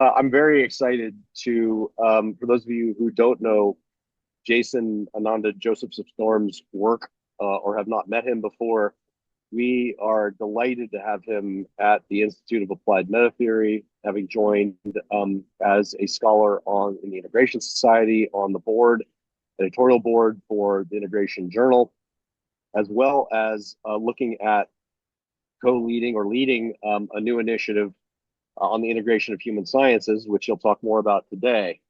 I'm very excited to, for those of you who don't know Jason Ānanda Josephson Storm's work or have not met him before, we are delighted to have him at the Institute of Applied Metatheory, having joined as a scholar on in the Integration Society on the board, editorial board for the Integration Journal, as well as looking at co-leading or leading a new initiative on the integration of human sciences, which he'll talk more about today.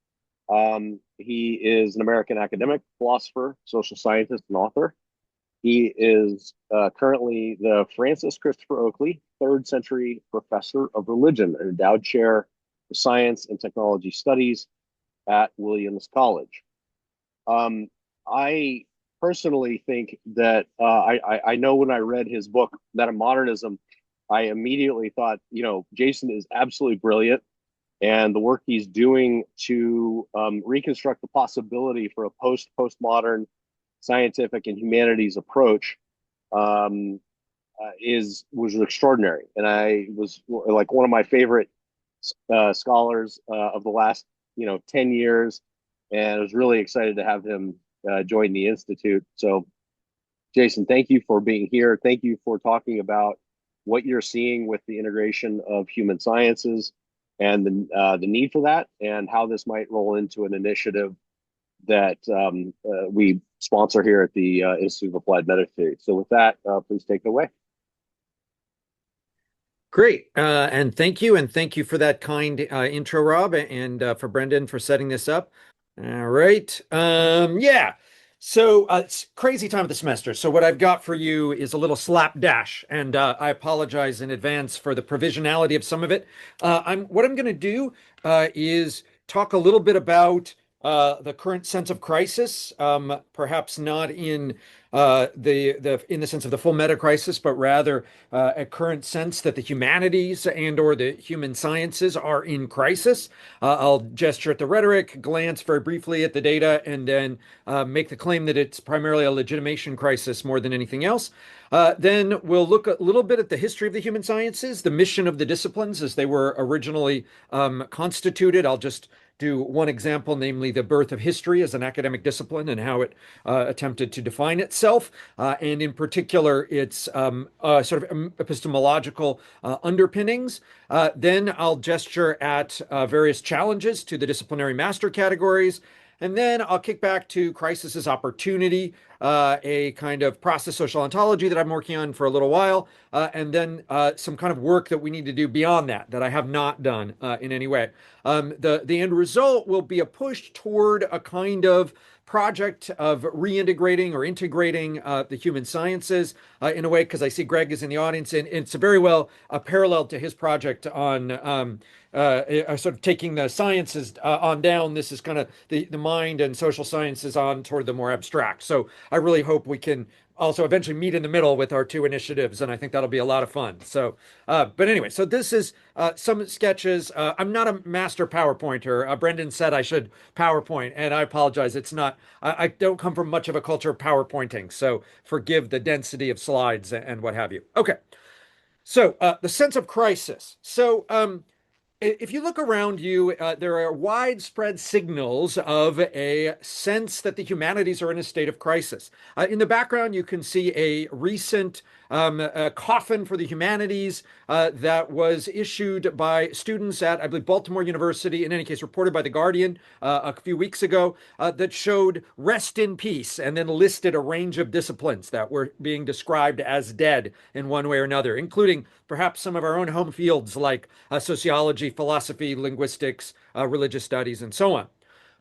He is an American academic, philosopher, social scientist, and author. He is currently the Francis Christopher Oakley Third Century Professor of Religion and Endowed Chair for Science and Technology Studies at Williams College. I personally think that I know when I read his book, Metamodernism, I immediately thought, Jason is absolutely brilliant. And the work he's doing to reconstruct the possibility for a postmodern scientific and humanities approach was extraordinary. And I was like one of my favorite scholars of the last 10 years, and I was really excited to have him join the Institute. So Jason, thank you for being here. Thank you for talking about what you're seeing with the integration of human sciences and the need for that, and how this might roll into an initiative that we sponsor here at the Institute of Applied Metatheory. So with that, please take it away. Great. And thank you. And thank you for that kind intro, Rob, and for Brendan for setting this up. All right. Yeah. So it's crazy time of the semester. So what I've got for you is a little slapdash, and I apologize in advance for the provisionality of some of it. What I'm going to do is talk a little bit about the current sense of crisis, perhaps not in in the sense of the full meta crisis, but rather a current sense that the humanities and or the human sciences are in crisis. I'll gesture at the rhetoric, glance very briefly at the data, and then make the claim that it's primarily a legitimation crisis more than anything else. Then we'll look a little bit at the history of the human sciences, the mission of the disciplines as they were originally constituted. I'll just do one example, namely the birth of history as an academic discipline and how it attempted to define itself, and in particular its sort of epistemological underpinnings. Then I'll gesture at various challenges to the disciplinary master categories. And then I'll kick back to crisis as opportunity, a kind of process social ontology that I'm working on for a little while, and then some kind of work that we need to do beyond that I have not done in any way. The end result will be a push toward a kind of project of reintegrating or integrating the human sciences in a way, because I see Greg is in the audience, and it's very well parallel to his project on sort of taking the sciences on down. This is kind of the mind and social sciences on toward the more abstract. So I really hope we can also eventually meet in the middle with our two initiatives, and I think that'll be a lot of fun. So, but anyway, so this is some sketches. I'm not a master PowerPointer. Brendan said I should PowerPoint, and I apologize. It's not. I don't come from much of a culture of PowerPointing, so forgive the density of slides and what have you. Okay, so the sense of crisis. So if you look around you, there are widespread signals of a sense that the humanities are in a state of crisis. In the background, you can see a recent coffin for the humanities that was issued by students at, I believe, Baltimore University, in any case, reported by The Guardian a few weeks ago, that showed rest in peace and then listed a range of disciplines that were being described as dead in one way or another, including perhaps some of our own home fields like sociology, philosophy, linguistics, religious studies, and so on.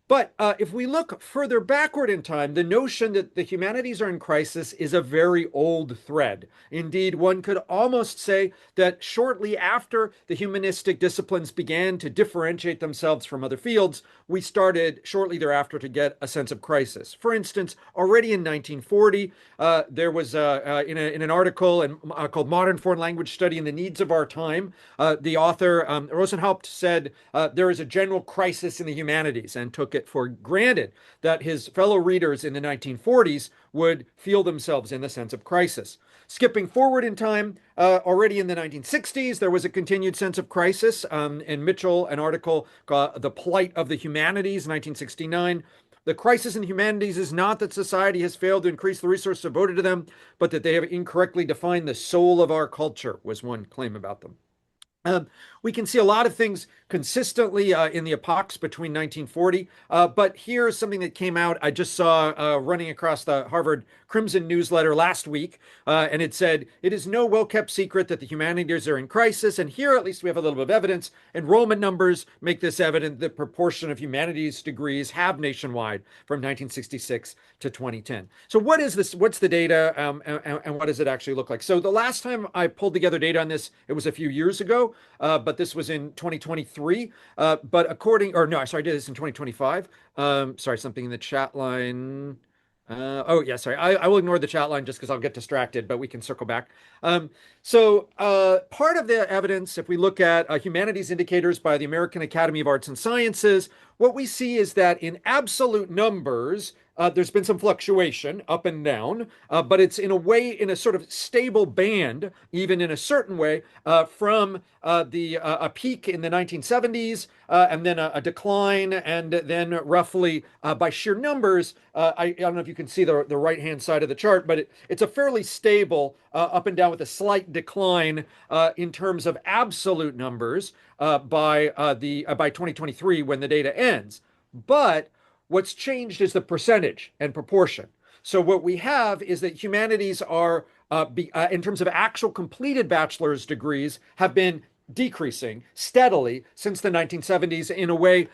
But if we look further backward in time, the notion that the humanities are in crisis is a very old thread. Indeed, one could almost say that shortly after the humanistic disciplines began to differentiate themselves from other fields, we started shortly thereafter to get a sense of crisis. For instance, already in 1940, there was in an article called Modern Foreign Language Study in the Needs of Our Time, the author Rosenhaupt said there is a general crisis in the humanities, and took it for granted that his fellow readers in the 1940s would feel themselves in the sense of crisis. Skipping forward in time, already in the 1960s, there was a continued sense of crisis. In Mitchell, an article called The Plight of the Humanities, 1969. The crisis in humanities is not that society has failed to increase the resources devoted to them, but that they have incorrectly defined the soul of our culture, was one claim about them. We can see a lot of things consistently in the epochs between 1940, but here's something that came out. I just saw running across the Harvard Crimson newsletter last week, and it said, "It is no well-kept secret that the humanities are in crisis," and here at least we have a little bit of evidence. Enrollment numbers make this evident. The proportion of humanities degrees halved nationwide from 1966 to 2010. So what is this? What's the data, and what does it actually look like? So the last time I pulled together data on this, it was a few years ago, but this was in 2023. But according, or no, sorry, I did this in 2025. Sorry, something in the chat line. Oh, yeah, sorry. I will ignore the chat line just because I'll get distracted, but we can circle back. So part of the evidence, if we look at humanities indicators by the American Academy of Arts and Sciences, what we see is that in absolute numbers, there's been some fluctuation up and down, but it's in a way in a sort of stable band, even in a certain way, from a peak in the 1970s, and then a decline, and then roughly by sheer numbers, I don't know if you can see the right-hand side of the chart, but it's a fairly stable up and down with a slight decline in terms of absolute numbers by 2023 when the data ends. But what's changed is the percentage and proportion. So what we have is that humanities are, in terms of actual completed bachelor's degrees, have been decreasing steadily since the 1970s in a way,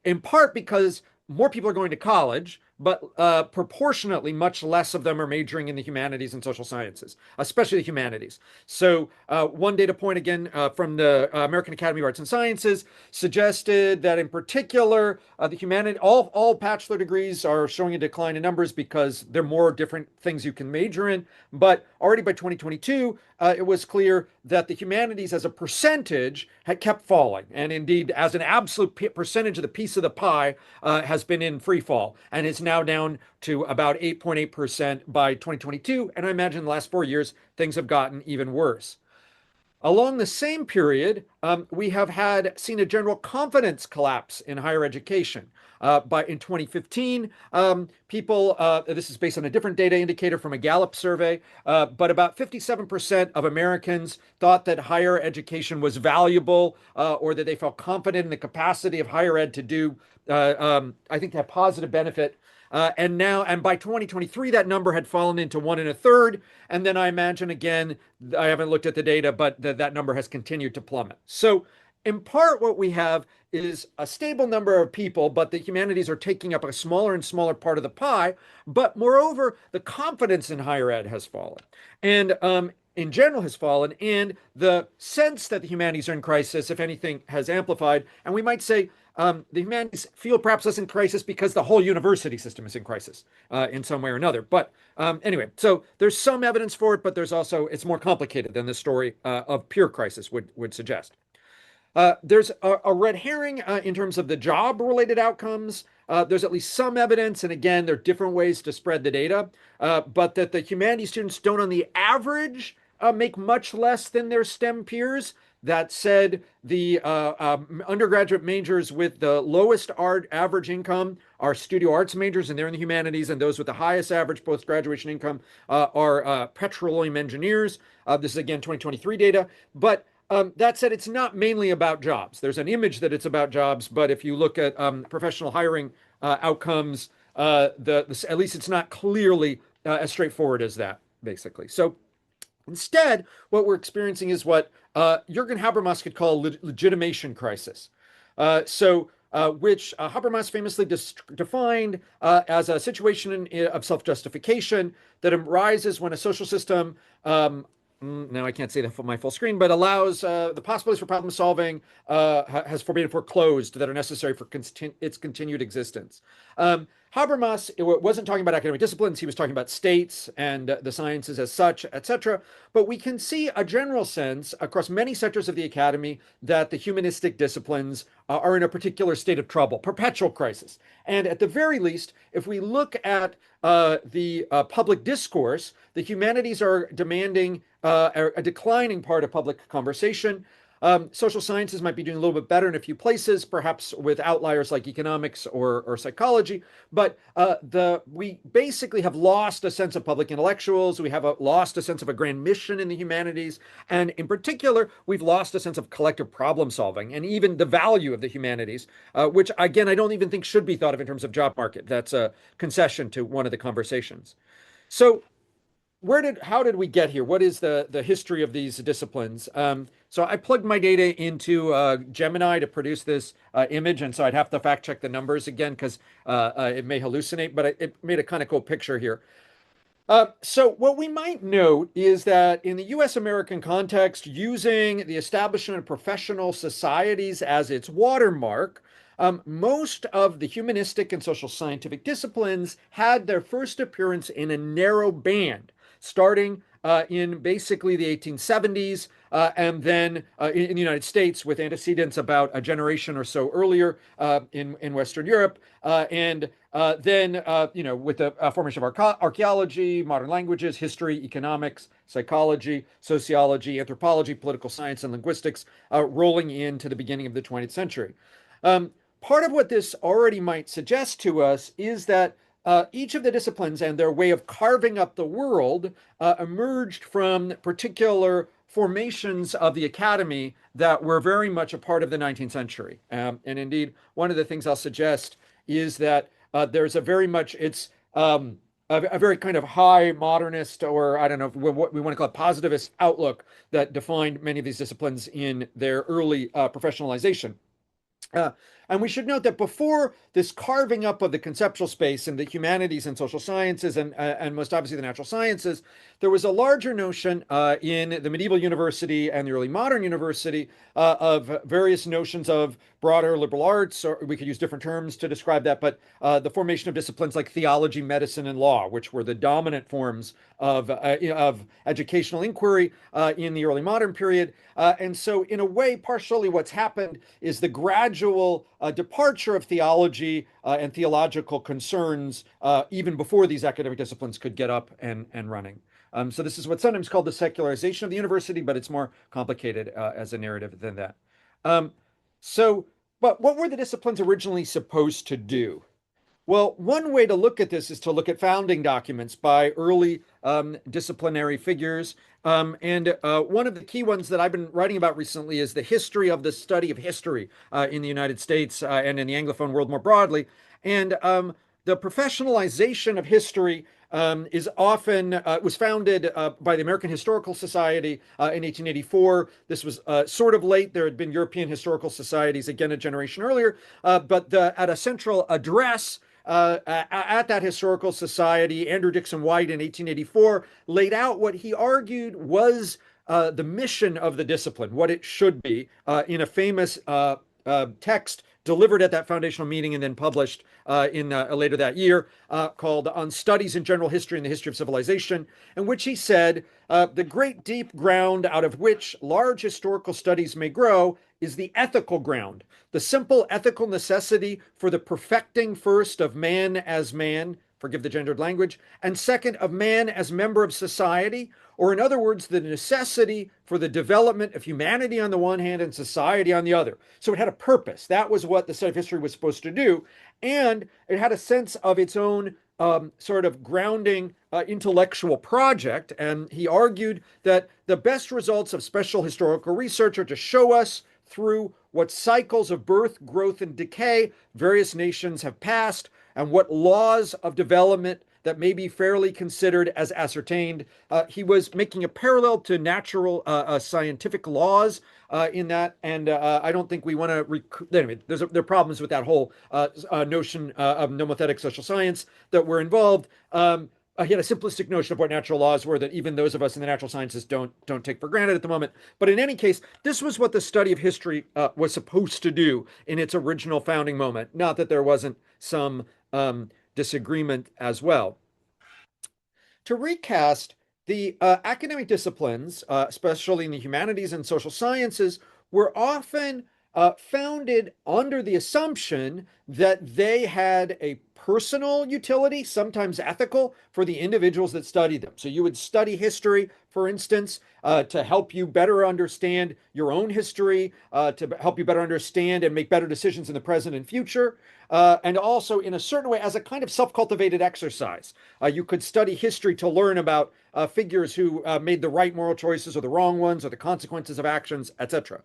in part because more people are going to college, but proportionately much less of them are majoring in the humanities and social sciences, especially the humanities. So one data point again from the American Academy of Arts and Sciences suggested that in particular, all bachelor degrees are showing a decline in numbers because there are more different things you can major in. But already by 2022, it was clear that the humanities as a percentage had kept falling. And indeed, as an absolute percentage of the piece of the pie has been in free fall and is now down to about 8.8% by 2022. And I imagine in the last 4 years, things have gotten even worse. Along the same period, we have seen a general confidence collapse in higher education. In 2015, this is based on a different data indicator from a Gallup survey, but about 57% of Americans thought that higher education was valuable or that they felt confident in the capacity of higher ed to do, I think, have positive benefit. And by 2023, that number had fallen into 1 1/3. And then I imagine, again, I haven't looked at the data, but that number has continued to plummet. So in part, what we have is a stable number of people, but the humanities are taking up a smaller and smaller part of the pie. But moreover, the confidence in higher ed has fallen. And in general has fallen, and the sense that the humanities are in crisis, if anything, has amplified. And we might say the humanities feel perhaps less in crisis because the whole university system is in crisis in some way or another. But anyway, so there's some evidence for it, but it's more complicated than the story of pure crisis would suggest. There's a red herring in terms of the job-related outcomes. There's at least some evidence, and again, there are different ways to spread the data, but that the humanities students don't, on the average, make much less than their STEM peers. That said, the undergraduate majors with the lowest average income are studio arts majors, and they're in the humanities, and those with the highest average post-graduation income are petroleum engineers. This is, again, 2023 data, but that said, it's not mainly about jobs. There's an image that it's about jobs, but if you look at professional hiring outcomes, at least it's not clearly as straightforward as that, basically. So instead, what we're experiencing is what Jürgen Habermas could call a legitimation crisis. Which Habermas famously defined as a situation of self-justification that arises when a social system now I can't say that for my full screen, but allows the possibilities for problem solving has forbidden foreclosed that are necessary for its continued existence. Habermas wasn't talking about academic disciplines. He was talking about states and the sciences as such, etc. But we can see a general sense across many sectors of the academy that the humanistic disciplines are in a particular state of trouble, perpetual crisis. And at the very least, if we look at the public discourse, the humanities are demanding a declining part of public conversation. Social sciences might be doing a little bit better in a few places, perhaps with outliers like economics or psychology. But we basically have lost a sense of public intellectuals. We have lost a sense of a grand mission in the humanities. And in particular, we've lost a sense of collective problem solving and even the value of the humanities, which, again, I don't even think should be thought of in terms of job market. That's a concession to one of the conversations. So how did we get here? What is the history of these disciplines? So I plugged my data into Gemini to produce this image, and so I'd have to fact check the numbers again because it may hallucinate, but it made a kind of cool picture here. So what we might note is that in the US American context, using the establishment of professional societies as its watermark, most of the humanistic and social scientific disciplines had their first appearance in a narrow band, starting in basically the 1870s, and then in the United States with antecedents about a generation or so earlier in Western Europe, and then with the formation of archaeology, modern languages, history, economics, psychology, sociology, anthropology, political science, and linguistics rolling into the beginning of the 20th century. Part of what this already might suggest to us is that each of the disciplines and their way of carving up the world emerged from particular formations of the academy that were very much a part of the 19th century. And indeed, one of the things I'll suggest is that there's a very much, it's a very kind of high modernist, or I don't know what we want to call it, positivist outlook that defined many of these disciplines in their early professionalization. And we should note that before this carving up of the conceptual space in the humanities and social sciences and most obviously the natural sciences, there was a larger notion in the medieval university and the early modern university of various notions of broader liberal arts, or we could use different terms to describe that, but the formation of disciplines like theology, medicine, and law, which were the dominant forms of educational inquiry in the early modern period. And so in a way, partially what's happened is the gradual departure of theology and theological concerns even before these academic disciplines could get up and running. So this is what's sometimes called the secularization of the university, but it's more complicated as a narrative than that. But what were the disciplines originally supposed to do? Well, one way to look at this is to look at founding documents by early disciplinary figures. And one of the key ones that I've been writing about recently is the history of the study of history in the United States and in the Anglophone world more broadly. And the professionalization of history is often was founded by the American Historical Society in 1884. This was sort of late. There had been European historical societies again a generation earlier, but at a central address at that historical society, Andrew Dixon White in 1884 laid out what he argued was the mission of the discipline, what it should be, in a famous text delivered at that foundational meeting and then published later that year, called On Studies in General History and the History of Civilization, in which he said, the great deep ground out of which large historical studies may grow is the ethical ground, the simple ethical necessity for the perfecting first of man as man, forgive the gendered language, and second of man as member of society, or in other words, the necessity for the development of humanity on the one hand and society on the other. So it had a purpose. That was what the study of history was supposed to do. And it had a sense of its own sort of grounding intellectual project. And he argued that the best results of special historical research are to show us through what cycles of birth, growth, and decay various nations have passed, and what laws of development that may be fairly considered as ascertained. He was making a parallel to natural scientific laws in that, and I don't think we want to. Anyway, there are problems with that whole notion of nomothetic social science that were involved. He had a simplistic notion of what natural laws were that even those of us in the natural sciences don't take for granted at the moment. But in any case, this was what the study of history was supposed to do in its original founding moment. Not that there wasn't some disagreement as well. To recast, the academic disciplines, especially in the humanities and social sciences, were often founded under the assumption that they had a personal utility, sometimes ethical, for the individuals that studied them. So you would study history, for instance, to help you better understand your own history, to help you better understand and make better decisions in the present and future. And also, in a certain way, as a kind of self-cultivated exercise. You could study history to learn about figures who made the right moral choices or the wrong ones, or the consequences of actions, etc.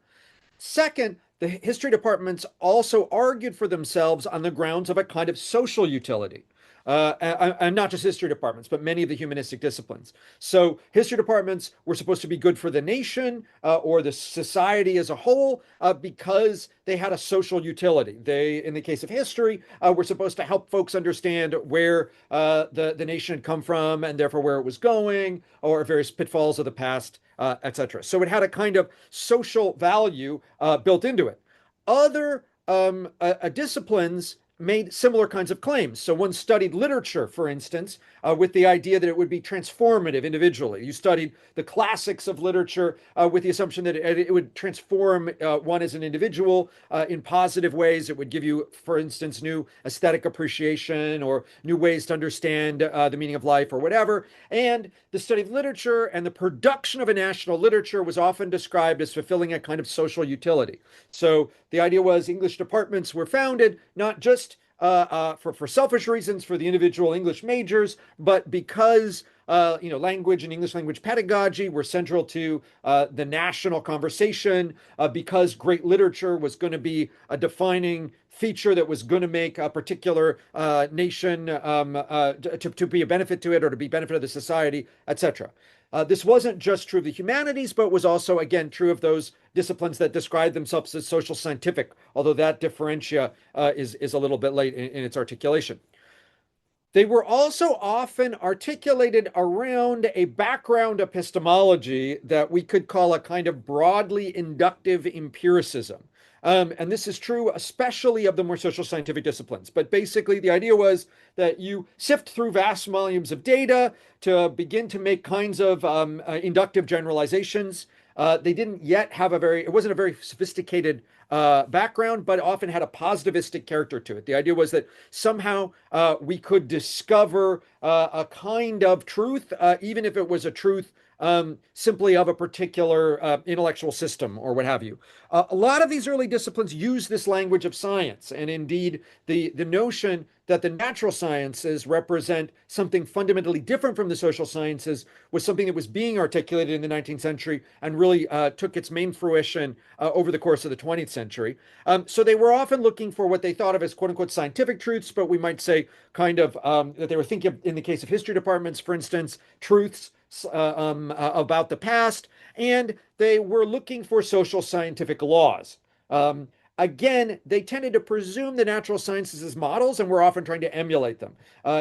Second, the history departments also argued for themselves on the grounds of a kind of social utility. And not just history departments, but many of the humanistic disciplines. So history departments were supposed to be good for the nation or the society as a whole because they had a social utility. They, in the case of history, were supposed to help folks understand where the nation had come from and therefore where it was going, or various pitfalls of the past, etc. So it had a kind of social value built into it. Other disciplines made similar kinds of claims. So one studied literature, for instance, with the idea that it would be transformative individually. You studied the classics of literature with the assumption that it would transform one as an individual in positive ways. It would give you, for instance, new aesthetic appreciation or new ways to understand the meaning of life or whatever. And the study of literature and the production of a national literature was often described as fulfilling a kind of social utility. So the idea was English departments were founded not just for selfish reasons for the individual English majors, but because language and English language pedagogy were central to the national conversation, because great literature was going to be a defining feature that was going to make a particular nation to be a benefit to it or to be benefit of the society, etc. This wasn't just true of the humanities, but was also, again, true of those disciplines that describe themselves as social scientific, although that differentia is a little bit late in its articulation. They were also often articulated around a background epistemology that we could call a kind of broadly inductive empiricism. And this is true especially of the more social scientific disciplines. But basically, the idea was that you sift through vast volumes of data to begin to make kinds of inductive generalizations. They didn't yet have it wasn't a very sophisticated background, but often had a positivistic character to it. The idea was that somehow we could discover a kind of truth, even if it was a truth simply of a particular intellectual system or what have you. A lot of these early disciplines use this language of science, and indeed the notion that the natural sciences represent something fundamentally different from the social sciences was something that was being articulated in the 19th century and really took its main fruition over the course of the 20th century. So they were often looking for what they thought of as quote unquote scientific truths, but we might say kind of that they were thinking of, in the case of history departments, for instance, truths about the past, and they were looking for social scientific laws. Again, they tended to presume the natural sciences as models, and were often trying to emulate them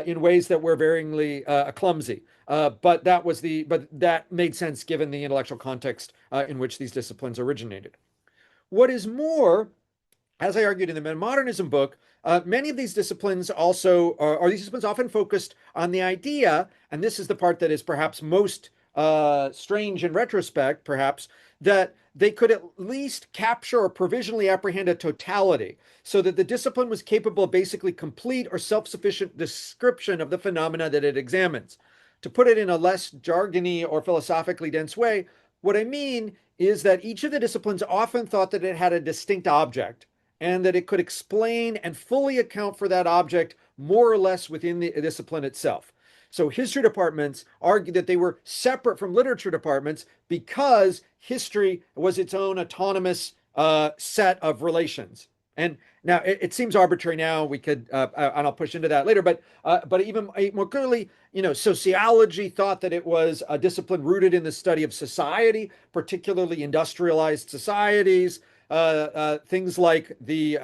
in ways that were varyingly clumsy. But that made sense given the intellectual context in which these disciplines originated. What is more, as I argued in the Metamodernism book, many of these disciplines also these disciplines often focused on the idea, and this is the part that is perhaps most strange in retrospect, perhaps, that they could at least capture or provisionally apprehend a totality, so that the discipline was capable of basically complete or self-sufficient description of the phenomena that it examines. To put it in a less jargony or philosophically dense way, what I mean is that each of the disciplines often thought that it had a distinct object, and that it could explain and fully account for that object more or less within the discipline itself. So history departments argued that they were separate from literature departments because history was its own autonomous set of relations. And now it seems arbitrary now. We could, and I'll push into that later, but even more clearly, sociology thought that it was a discipline rooted in the study of society, particularly industrialized societies. Things like the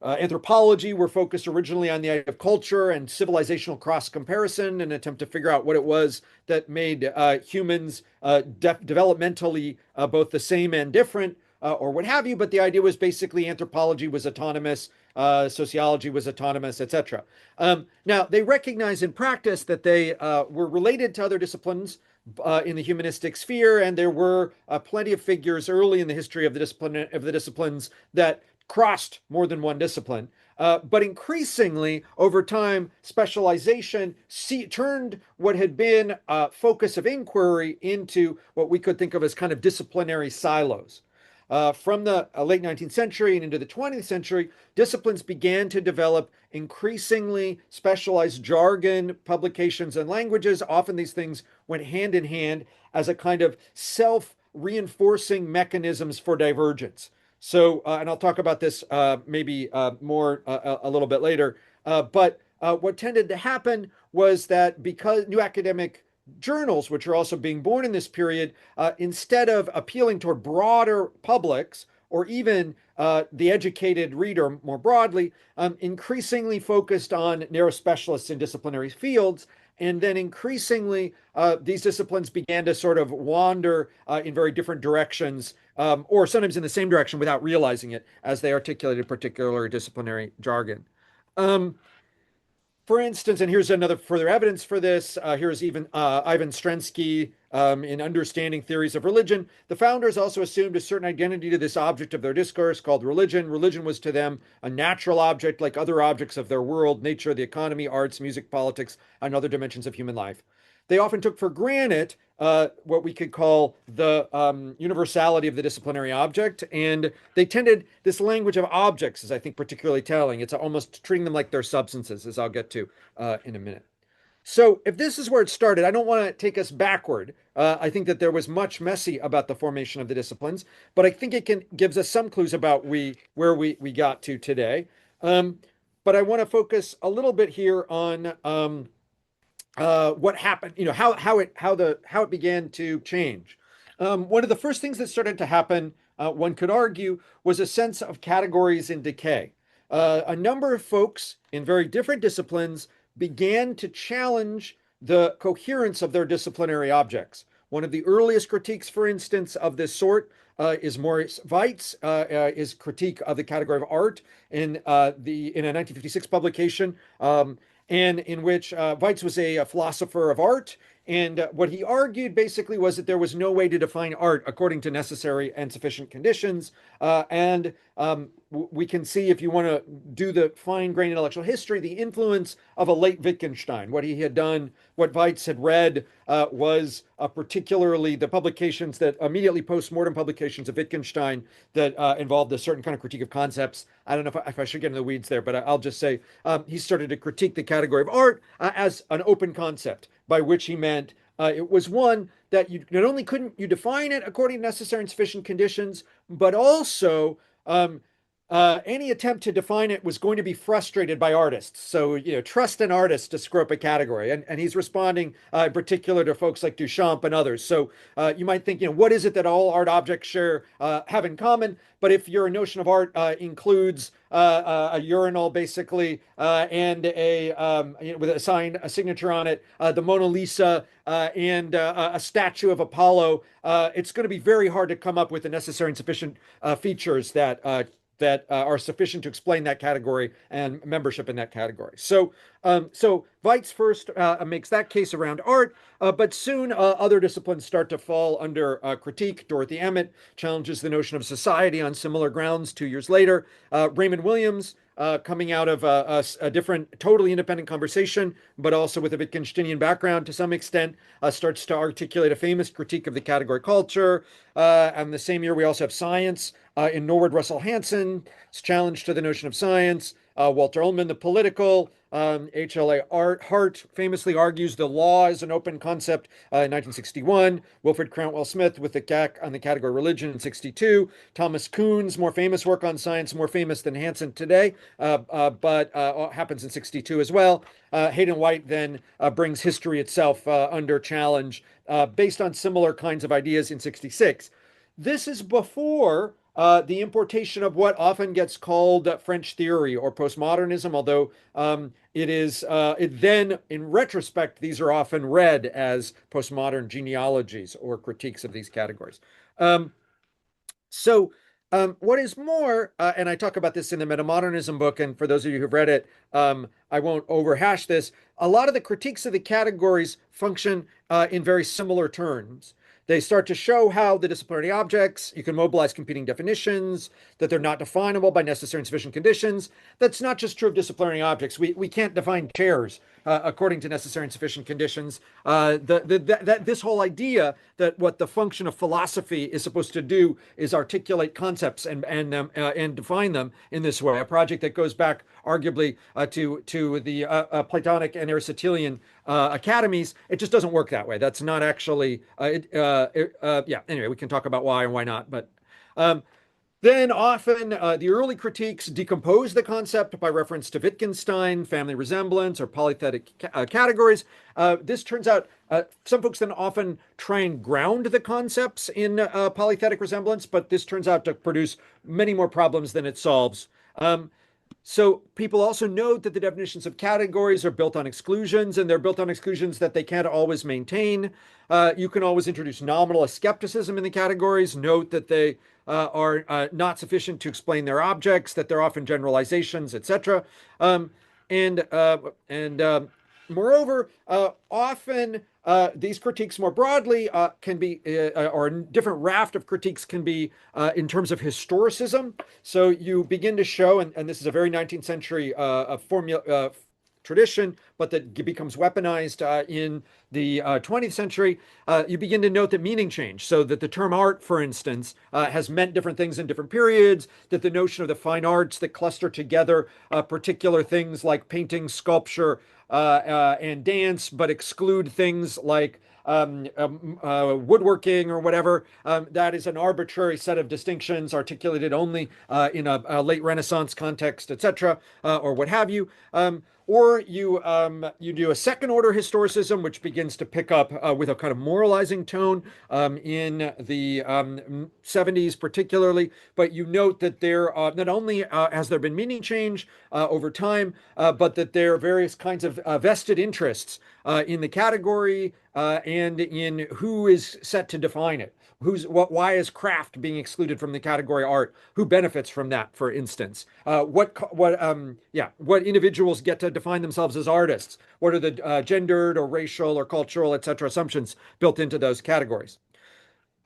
anthropology were focused originally on the idea of culture and civilizational cross comparison, an attempt to figure out what it was that made humans developmentally both the same and different, or what have you. But the idea was basically anthropology was autonomous sociology was autonomous, etc. Now, they recognize in practice that they were related to other disciplines in the humanistic sphere, and there were plenty of figures early in the history of the disciplines that crossed more than one discipline. But increasingly, over time, specialization turned what had been a focus of inquiry into what we could think of as kind of disciplinary silos. From the late 19th century and into the 20th century, disciplines began to develop increasingly specialized jargon, publications, and languages. Often these things went hand in hand as a kind of self-reinforcing mechanisms for divergence. So, and I'll talk about this maybe more a little bit later. But what tended to happen was that because new academic journals, which are also being born in this period, instead of appealing toward broader publics or even the educated reader more broadly, increasingly focused on narrow specialists in disciplinary fields. And then increasingly, these disciplines began to sort of wander in very different directions, or sometimes in the same direction without realizing it, as they articulated particular disciplinary jargon. For instance, and here's another further evidence for this. Here's even Ivan Strensky in Understanding Theories of Religion. The founders also assumed a certain identity to this object of their discourse called religion. Religion was to them a natural object like other objects of their world, nature, the economy, arts, music, politics, and other dimensions of human life. They often took for granted what we could call the universality of the disciplinary object. And they tended, this language of objects is, I think, particularly telling. It's almost treating them like they're substances, as I'll get to in a minute. So if this is where it started, I don't want to take us backward. I think that there was much messy about the formation of the disciplines, but I think it gives us some clues about where we got to today. But I want to focus a little bit here on what happened, how it began to change. One of the first things that started to happen, one could argue, was a sense of categories in decay. A number of folks in very different disciplines began to challenge the coherence of their disciplinary objects. One of the earliest critiques, for instance, of this sort is Maurice Weitz's his critique of the category of art in a 1956 publication, and in which Weitz was a philosopher of art. And what he argued basically was that there was no way to define art according to necessary and sufficient conditions. We can see, if you want to do the fine-grained intellectual history, the influence of a late Wittgenstein. What he had done, what Weitz had read, was particularly the publications that immediately post-mortem publications of Wittgenstein that involved a certain kind of critique of concepts. I don't know if I should get into the weeds there, but I'll just say he started to critique the category of art as an open concept, by which he meant it was one that you not only couldn't you define it according to necessary and sufficient conditions, but also any attempt to define it was going to be frustrated by artists. So, trust an artist to screw up a category. And he's responding in particular to folks like Duchamp and others. So you might think, what is it that all art objects have in common? But if your notion of art includes a urinal, basically, and with a signature on it, the Mona Lisa, and a statue of Apollo, it's going to be very hard to come up with the necessary and sufficient features that are sufficient to explain that category and membership in that category. So Weitz first makes that case around art, but soon other disciplines start to fall under critique. Dorothy Emmett challenges the notion of society on similar grounds 2 years later. Raymond Williams, coming out of a different, totally independent conversation, but also with a Wittgensteinian background to some extent, starts to articulate a famous critique of the category culture. And the same year, we also have science in Norwood Russell Hansen's challenge to the notion of science. Walter Ullmann, The Political. H.L.A. Hart famously argues the law is an open concept in 1961. Wilfred Crountwell Smith with the GAC on the category religion in 62. Thomas Kuhn's more famous work on science, more famous than Hansen today, but happens in 62 as well. Hayden White then brings history itself under challenge based on similar kinds of ideas in 66. This is before the importation of what often gets called French theory or postmodernism, although then, in retrospect, these are often read as postmodern genealogies or critiques of these categories. So What is more, and I talk about this in the Metamodernism book, and for those of you who've read it, I won't overhash this. A lot of the critiques of the categories function in very similar terms. They start to show how the disciplinary objects, you can mobilize competing definitions, that they're not definable by necessary and sufficient conditions. That's not just true of disciplinary objects. We can't define chairs according to necessary and sufficient conditions. This whole idea that what the function of philosophy is supposed to do is articulate concepts and define them in this way. A project that goes back arguably to the Platonic and Aristotelian academies. It just doesn't work that way. That's not actually. Yeah. Anyway, we can talk about why and why not, but. Then often the early critiques decompose the concept by reference to Wittgenstein, family resemblance, or polythetic categories. This turns out some folks then often try and ground the concepts in polythetic resemblance, but this turns out to produce many more problems than it solves. So people also note that the definitions of categories are built on exclusions, and they're built on exclusions that they can't always maintain. You can always introduce nominalist skepticism in the categories, note that they are not sufficient to explain their objects, that they're often generalizations, etc. And moreover, often these critiques more broadly can be, or a different raft of critiques can be in terms of historicism. So you begin to show, and this is a very 19th century formula tradition, but that becomes weaponized in the 20th century, you begin to note that meaning change. So that the term art, for instance, has meant different things in different periods, that the notion of the fine arts that cluster together particular things like painting, sculpture, and dance, but exclude things like woodworking or whatever. That is an arbitrary set of distinctions articulated only in a late Renaissance context, etc., or what have you. Or you do a second order historicism, which begins to pick up with a kind of moralizing tone in the 70s particularly. But you note that there not only has there been meaning change over time, but that there are various kinds of vested interests in the category and in who is set to define it. Why is craft being excluded from the category art? Who benefits from that, for instance? What individuals get to define themselves as artists? What are the gendered or racial or cultural, etc. assumptions built into those categories?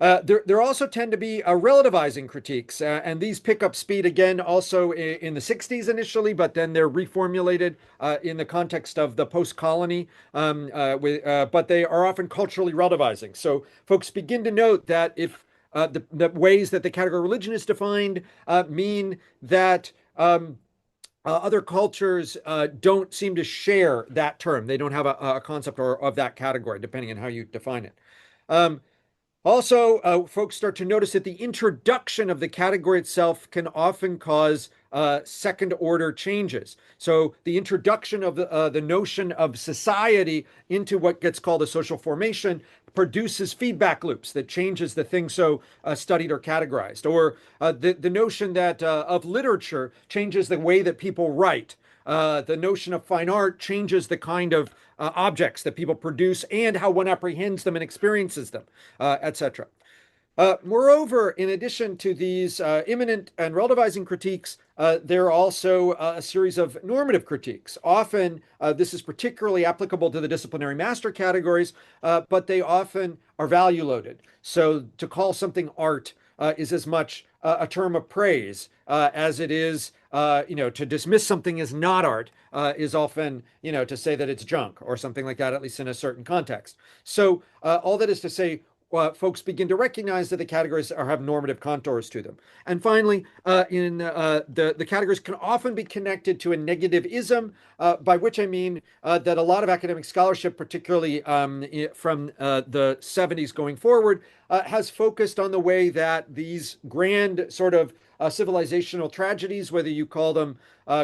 There also tend to be relativizing critiques, and these pick up speed again also in the 60s initially, but then they're reformulated in the context of the post-colony, but they are often culturally relativizing. So folks begin to note that if the ways that the category religion is defined mean that other cultures don't seem to share that term. They don't have a concept of that category, depending on how you define it. Also, folks start to notice that the introduction of the category itself can often cause second order changes. So the introduction of the notion of society into what gets called a social formation produces feedback loops that changes the thing so studied or categorized. Or the notion that of literature changes the way that people write. The notion of fine art changes the kind of objects that people produce and how one apprehends them and experiences them, etc. Moreover, in addition to these immanent and relativizing critiques, there are also a series of normative critiques. Often, this is particularly applicable to the disciplinary master categories, but they often are value loaded. So to call something art is as much a term of praise as it is, to dismiss something as not art is often, to say that it's junk or something like that, at least in a certain context. So all that is to say, folks begin to recognize that the categories have normative contours to them. And finally, the categories can often be connected to a negative ism, by which I mean that a lot of academic scholarship, particularly from the 70s going forward, has focused on the way that these grand sort of civilizational tragedies, whether you call them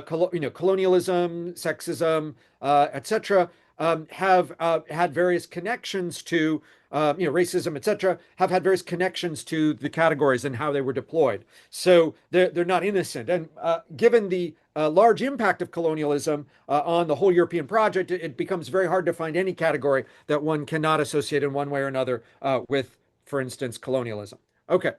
colonialism, sexism, etc., have had various connections to racism, etc., have had various connections to the categories and how they were deployed. So they're not innocent. And given the large impact of colonialism on the whole European project, it becomes very hard to find any category that one cannot associate in one way or another with, for instance, colonialism. Okay.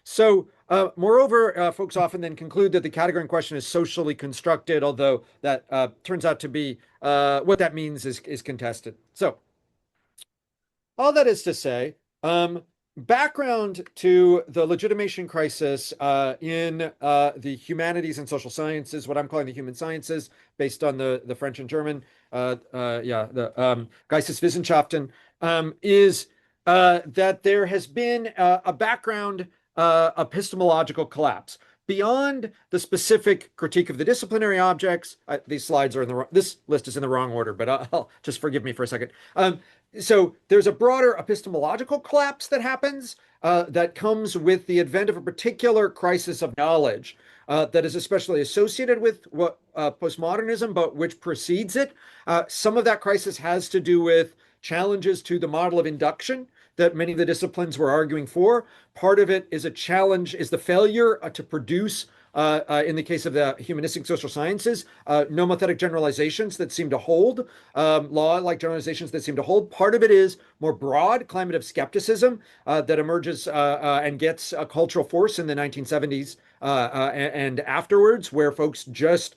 So, moreover, folks often then conclude that the category in question is socially constructed, although that turns out to be what that means is contested. So, all that is to say, background to the legitimation crisis in the humanities and social sciences, what I'm calling the human sciences, based on the French and German, the Geisteswissenschaften, is that there has been a background epistemological collapse. Beyond the specific critique of the disciplinary objects, these slides are in the this list is in the wrong order, but I'll just forgive me for a second. So there's a broader epistemological collapse that happens that comes with the advent of a particular crisis of knowledge that is especially associated with what postmodernism, but which precedes it. Some of that crisis has to do with challenges to the model of induction that many of the disciplines were arguing for. Part of it is a challenge, is the failure to produce, in the case of the humanistic social sciences, nomothetic generalizations that seem to hold, law-like generalizations that seem to hold. Part of it is more broad climate of skepticism that emerges and gets a cultural force in the 1970s and afterwards, where folks just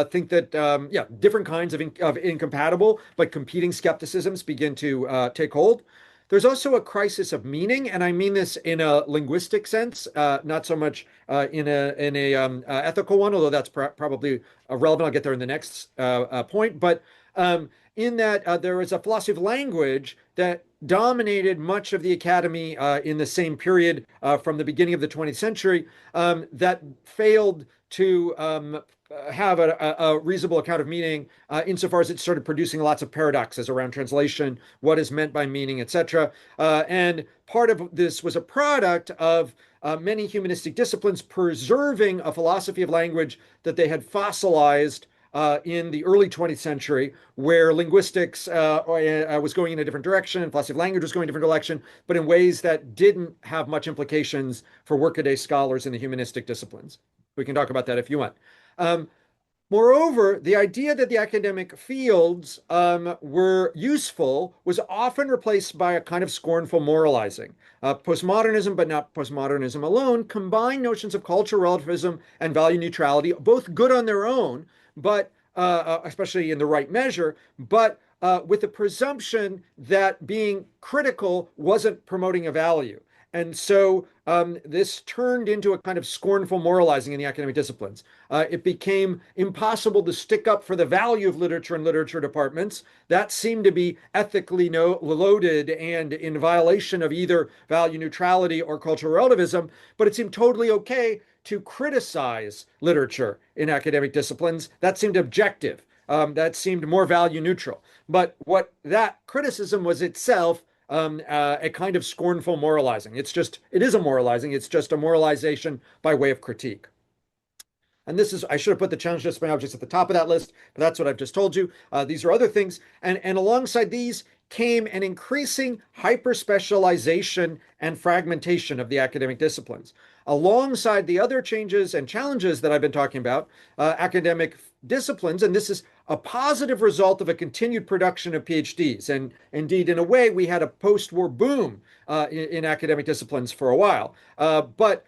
think that different kinds of incompatible but competing skepticisms begin to take hold. There's also a crisis of meaning, and I mean this in a linguistic sense, not so much in a ethical one, although that's probably relevant. I'll get there in the next point. But in that there was a philosophy of language that dominated much of the academy in the same period from the beginning of the 20th century that failed to have a reasonable account of meaning insofar as it started producing lots of paradoxes around translation, what is meant by meaning, etc. And part of this was a product of many humanistic disciplines preserving a philosophy of language that they had fossilized in the early 20th century, where linguistics was going in a different direction, and philosophy of language was going in a different direction, but in ways that didn't have much implications for workaday scholars in the humanistic disciplines. We can talk about that if you want. Moreover, the idea that the academic fields were useful was often replaced by a kind of scornful moralizing. Postmodernism, but not postmodernism alone, combined notions of cultural relativism and value neutrality, both good on their own, but especially in the right measure, but with the presumption that being critical wasn't promoting a value. And so this turned into a kind of scornful moralizing in the academic disciplines. It became impossible to stick up for the value of literature in literature departments. That seemed to be ethically loaded and in violation of either value neutrality or cultural relativism, but it seemed totally okay to criticize literature in academic disciplines. That seemed objective. That seemed more value neutral. But what that criticism was itself a kind of scornful moralizing. It is a moralizing. It's just a moralization by way of critique. And this is, I should have put the challenge disciplinary objects at the top of that list, but that's what I've just told you. These are other things. And alongside these came an increasing hyper-specialization and fragmentation of the academic disciplines. Alongside the other changes and challenges that I've been talking about, academic disciplines, and this is a positive result of a continued production of PhDs. And indeed, in a way, we had a post-war boom in academic disciplines for a while. But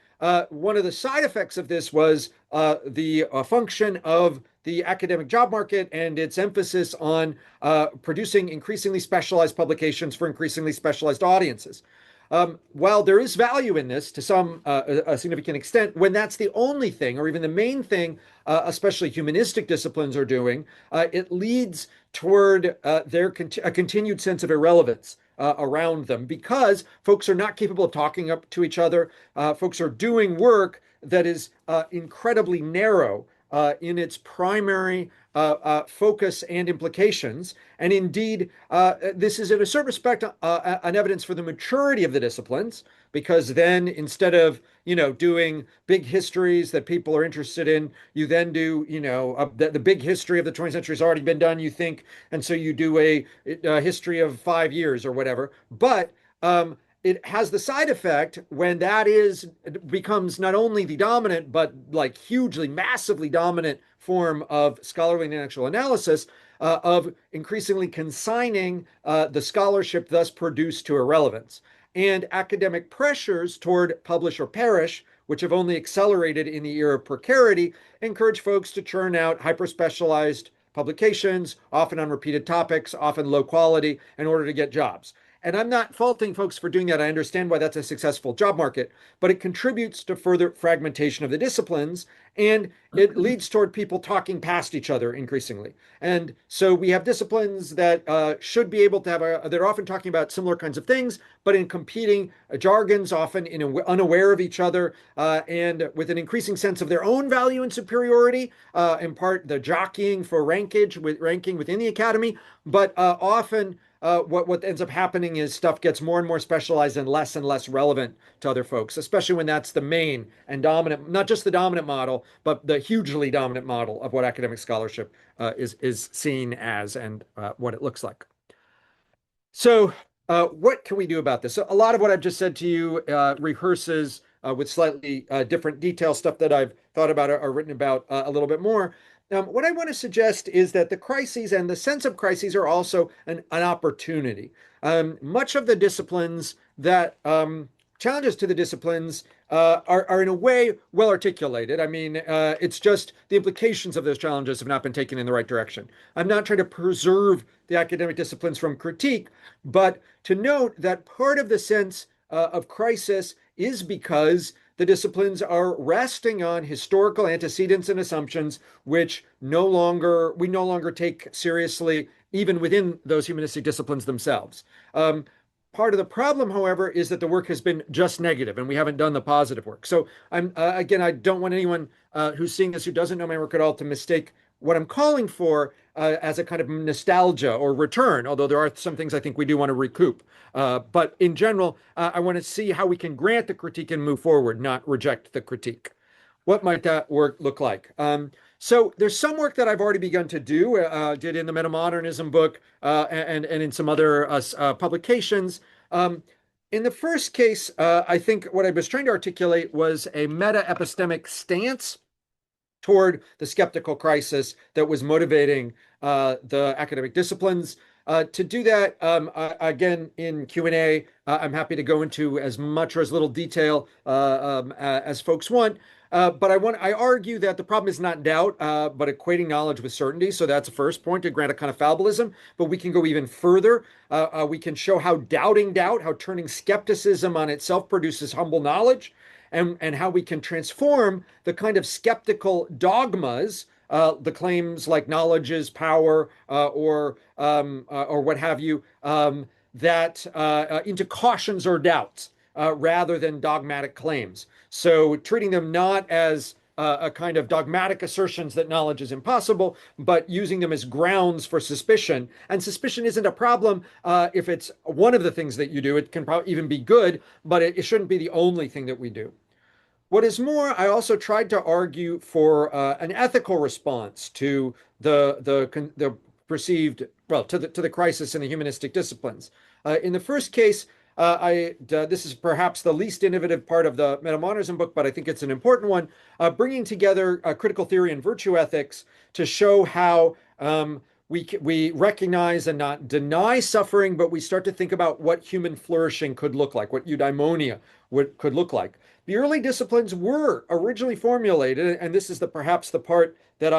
one of the side effects of this was the function of the academic job market and its emphasis on producing increasingly specialized publications for increasingly specialized audiences. While there is value in this to some a significant extent, when that's the only thing or even the main thing, especially humanistic disciplines are doing, it leads toward a continued sense of irrelevance around them because folks are not capable of talking up to each other. Folks are doing work that is incredibly narrow in its primary focus and implications. And indeed, this is in a certain respect an evidence for the maturity of the disciplines, because then instead of, doing big histories that people are interested in, you then do, the big history of the 20th century has already been done, you think, and so you do a history of 5 years or whatever. But it has the side effect when it becomes not only the dominant, but like hugely, massively dominant form of scholarly and intellectual analysis of increasingly consigning the scholarship thus produced to irrelevance. and academic pressures toward publish or perish, which have only accelerated in the era of precarity, encourage folks to churn out hyper-specialized publications, often on repeated topics, often low quality, in order to get jobs. And I'm not faulting folks for doing that. I understand why that's a successful job market, but it contributes to further fragmentation of the disciplines, and it leads toward people talking past each other increasingly. And so we have disciplines that should be able to have they're often talking about similar kinds of things, but in competing jargons, often unaware of each other, and with an increasing sense of their own value and superiority, in part the jockeying for ranking within the academy, but often what ends up happening is stuff gets more and more specialized and less relevant to other folks, especially when that's the main and dominant, not just the dominant model, but the hugely dominant model of what academic scholarship is seen as, and what it looks like. So what can we do about this? So a lot of what I've just said to you rehearses with slightly different detail stuff that I've thought about or written about a little bit more. What I want to suggest is that the crises and the sense of crises are also an opportunity. Much of the disciplines that challenges to the disciplines are in a way well articulated. I mean, it's just the implications of those challenges have not been taken in the right direction. I'm not trying to preserve the academic disciplines from critique, but to note that part of the sense of crisis is because the disciplines are resting on historical antecedents and assumptions which we no longer take seriously, even within those humanistic disciplines themselves. Part of the problem, however, is that the work has been just negative and we haven't done the positive work. So again, I don't want anyone who's seeing this who doesn't know my work at all to mistake what I'm calling for as a kind of nostalgia or return, although there are some things I think we do want to recoup. But in general, I want to see how we can grant the critique and move forward, not reject the critique. What might that work look like? So there's some work that I've already begun to do, did in the Metamodernism book and in some other publications. In the first case, I think what I was trying to articulate was a meta-epistemic stance toward the skeptical crisis that was motivating the academic disciplines. To do that, again, in Q&A, I'm happy to go into as much or as little detail as folks want. But I argue that the problem is not doubt, but equating knowledge with certainty. So that's the first point, to grant a kind of fallibilism. But we can go even further. We can show how doubting doubt, how turning skepticism on itself produces humble knowledge, and how we can transform the kind of skeptical dogmas, the claims like knowledge is power, or what have you, that into cautions or doubts, rather than dogmatic claims. So treating them not as a kind of dogmatic assertions that knowledge is impossible, but using them as grounds for suspicion. And suspicion isn't a problem if it's one of the things that you do. It can probably even be good, but it shouldn't be the only thing that we do. What is more, I also tried to argue for an ethical response to the perceived, well, to the crisis in the humanistic disciplines. In the first case, this is perhaps the least innovative part of the Metamodernism book, but I think it's an important one, bringing together critical theory and virtue ethics to show how we recognize and not deny suffering, but we start to think about what human flourishing could look like, what eudaimonia could look like. The early disciplines were originally formulated, and this is perhaps the part that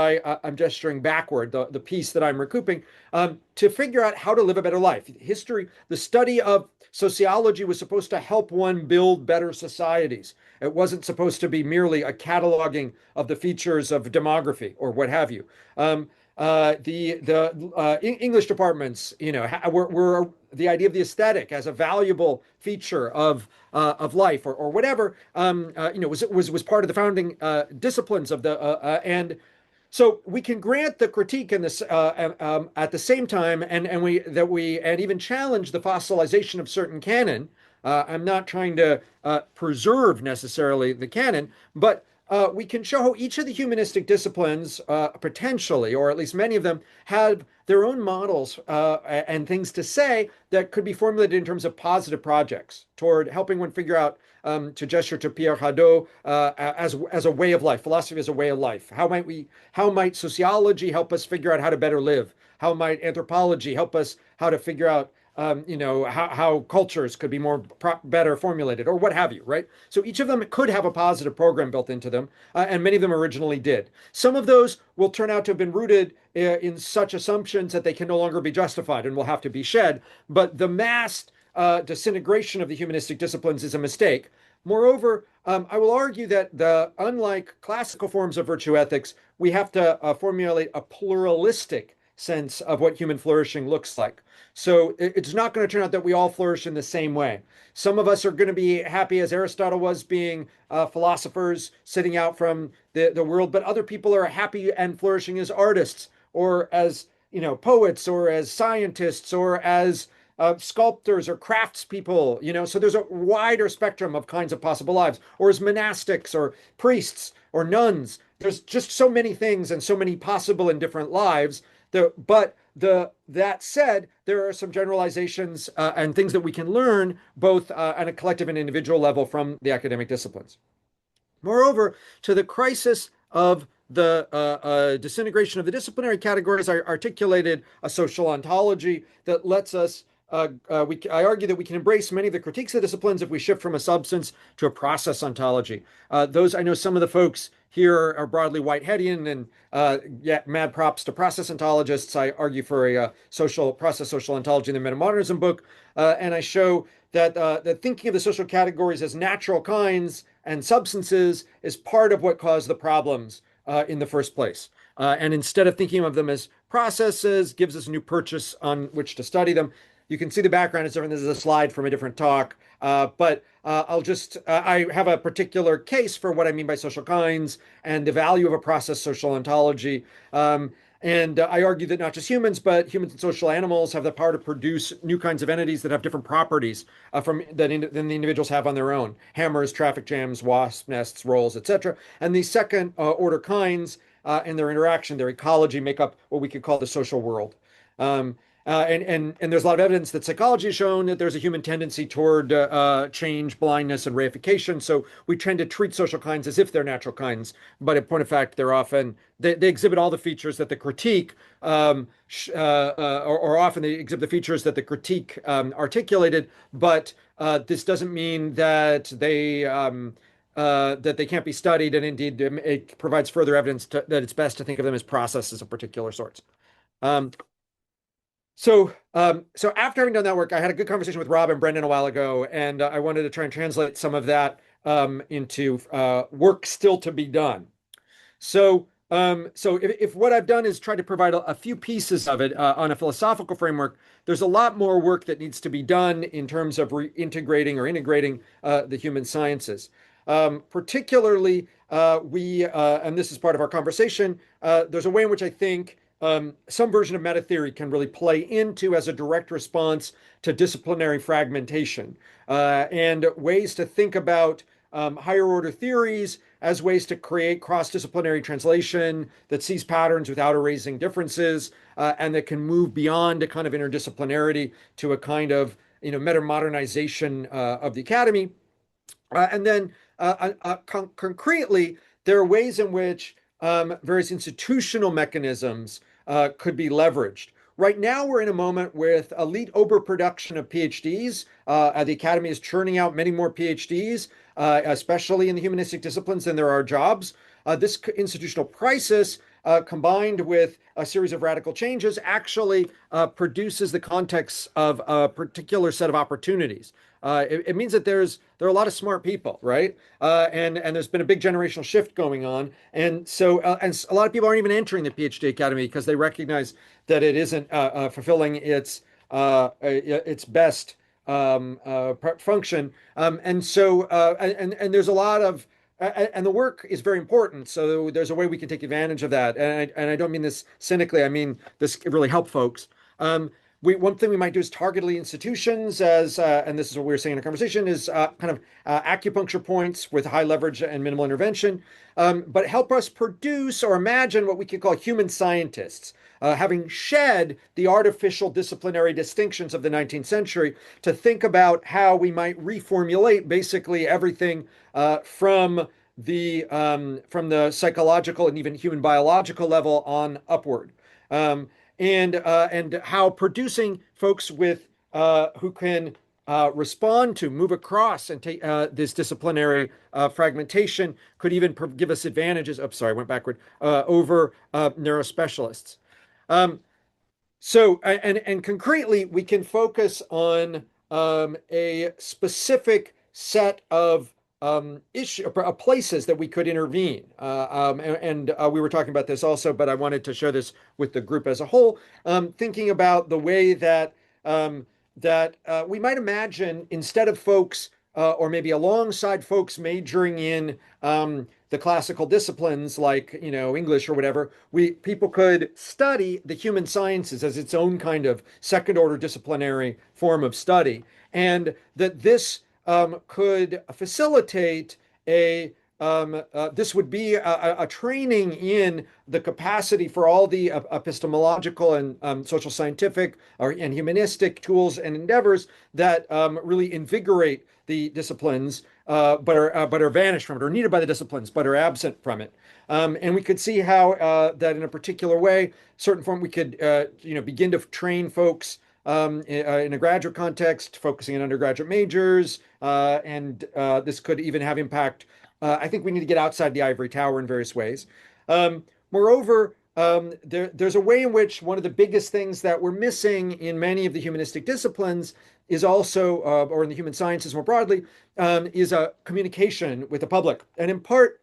I'm gesturing backward, the piece that I'm recouping, to figure out how to live a better life. History, the study of sociology was supposed to help one build better societies. It wasn't supposed to be merely a cataloging of the features of demography or what have you. The English departments, were the idea of the aesthetic as a valuable feature of life or whatever, was part of the founding disciplines of the and so we can grant the critique in this at the same time, and even challenge the fossilization of certain canon. I'm not trying to preserve necessarily the canon, but we can show how each of the humanistic disciplines potentially, or at least many of them, have their own models and things to say that could be formulated in terms of positive projects toward helping one figure out, to gesture to Pierre Hadot, as a way of life, philosophy as a way of life. How might sociology help us figure out how to better live? How might anthropology help us how to figure out how cultures could be better formulated or what have you, right? So each of them could have a positive program built into them, and many of them originally did. Some of those will turn out to have been rooted in such assumptions that they can no longer be justified and will have to be shed. But the mass disintegration of the humanistic disciplines is a mistake. Moreover, I will argue that unlike classical forms of virtue ethics, we have to formulate a pluralistic sense of what human flourishing looks like. So it's not going to turn out that we all flourish in the same way. Some of us are going to be happy, as Aristotle was, being philosophers sitting out from the world, but other people are happy and flourishing as artists or as poets or as scientists or as sculptors or craftspeople. So there's a wider spectrum of kinds of possible lives, or as monastics or priests or nuns. There's just so many things and so many possible and different lives. That said, there are some generalizations and things that we can learn both on a collective and individual level from the academic disciplines. Moreover, to the crisis of the disintegration of the disciplinary categories, I articulated a social ontology that lets us I argue that we can embrace many of the critiques of the disciplines if we shift from a substance to a process ontology. I know some of the folks here are broadly Whiteheadian, and mad props to process ontologists. I argue for a social ontology in the Metamodernism book, and I show that the thinking of the social categories as natural kinds and substances is part of what caused the problems in the first place. And instead of thinking of them as processes, gives us a new purchase on which to study them. You can see the background is different. This is a slide from a different talk, but I have a particular case for what I mean by social kinds and the value of a process social ontology. And I argue that not just humans, but humans and social animals have the power to produce new kinds of entities that have different properties than the individuals have on their own. Hammers, traffic jams, wasp nests, rolls, etc. And these second order kinds and their interaction, their ecology, make up what we could call the social world. And there's a lot of evidence that psychology has shown that there's a human tendency toward change, blindness, and reification. So we tend to treat social kinds as if they're natural kinds, but in point of fact, they exhibit all the features that the critique, or often they exhibit the features that the critique articulated. But this doesn't mean that they can't be studied, and indeed it provides further evidence that it's best to think of them as processes of particular sorts. So after having done that work, I had a good conversation with Rob and Brendan a while ago, and I wanted to try and translate some of that into work still to be done. So if what I've done is try to provide a few pieces of it on a philosophical framework, there's a lot more work that needs to be done in terms of reintegrating or integrating the human sciences. Particularly, and this is part of our conversation, there's a way in which I think some version of metatheory can really play into as a direct response to disciplinary fragmentation, and ways to think about higher order theories as ways to create cross-disciplinary translation that sees patterns without erasing differences, and that can move beyond a kind of interdisciplinarity to a kind of meta-modernization of the academy. And then concretely, there are ways in which various institutional mechanisms could be leveraged. Right now, we're in a moment with elite overproduction of PhDs. The academy is churning out many more PhDs, especially in the humanistic disciplines, than there are jobs. This institutional crisis, combined with a series of radical changes, actually produces the context of a particular set of opportunities. It means that there are a lot of smart people, right? And there's been a big generational shift going on, and so and a lot of people aren't even entering the PhD academy because they recognize that it isn't fulfilling its best function. And there's a lot of and the work is very important. So there's a way we can take advantage of that. And I don't mean this cynically. I mean this really help folks. One thing we might do is targetedly institutions as, and this is what we were saying in a conversation, is kind of acupuncture points with high leverage and minimal intervention, but help us produce or imagine what we could call human scientists, having shed the artificial disciplinary distinctions of the 19th century to think about how we might reformulate basically everything from the psychological and even human biological level on upward. And how producing folks with who can respond to, move across, and take this disciplinary fragmentation could even give us advantages. Oh, sorry, I went backward over neurospecialists. And concretely, we can focus on a specific set of places that we could intervene. We were talking about this also, but I wanted to share this with the group as a whole, thinking about the way that we might imagine, instead of folks or maybe alongside folks majoring in the classical disciplines like English or whatever, people could study the human sciences as its own kind of second order disciplinary form of study, and that this could facilitate this would be a training in the capacity for all the epistemological and social scientific and humanistic tools and endeavors that really invigorate the disciplines, but are vanished from it, or needed by the disciplines, but are absent from it. And we could see how that in a particular way, certain form, we could begin to train folks in a graduate context, focusing on undergraduate majors, and this could even have impact. I think we need to get outside the ivory tower in various ways. Moreover, there's a way in which one of the biggest things that we're missing in many of the humanistic disciplines is also, or in the human sciences more broadly, is a communication with the public. And in part,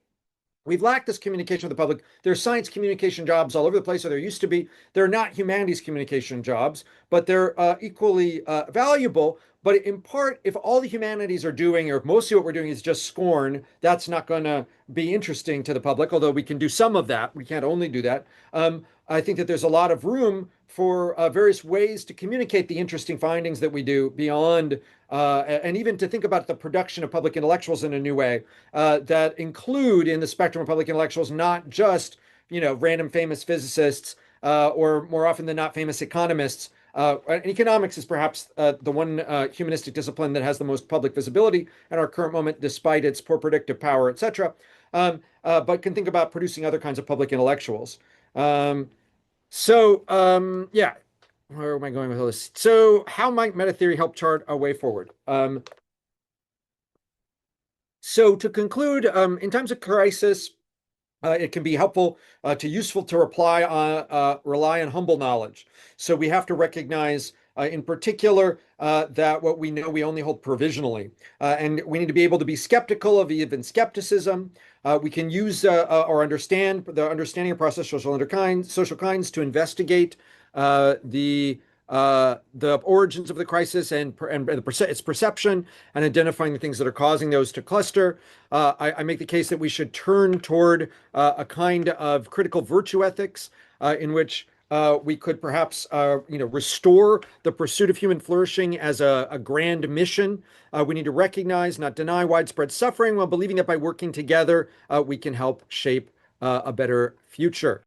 we've lacked this communication with the public. There are science communication jobs all over the place, or there used to be. They're not humanities communication jobs, but they're equally valuable. But in part, if all the humanities are doing, or mostly what we're doing is just scorn, that's not going to be interesting to the public, although we can do some of that. We can't only do that. I think that there's a lot of room for various ways to communicate the interesting findings that we do beyond, and even to think about the production of public intellectuals in a new way that include in the spectrum of public intellectuals not just random famous physicists or more often than not famous economists. Economics is perhaps the one humanistic discipline that has the most public visibility at our current moment, despite its poor predictive power, etc. But can think about producing other kinds of public intellectuals. Yeah, where am I going with all this? So how might metatheory help chart a way forward? So to conclude, in times of crisis, it can be helpful useful to rely on humble knowledge. So we have to recognize in particular that what we know we only hold provisionally. And we need to be able to be skeptical of even skepticism. We can use or understand the understanding of process social kinds to investigate the origins of the crisis and its perception, and identifying the things that are causing those to cluster. I make the case that we should turn toward a kind of critical virtue ethics in which we could perhaps restore the pursuit of human flourishing as a grand mission. We need to recognize, not deny, widespread suffering, while believing that by working together we can help shape a better future.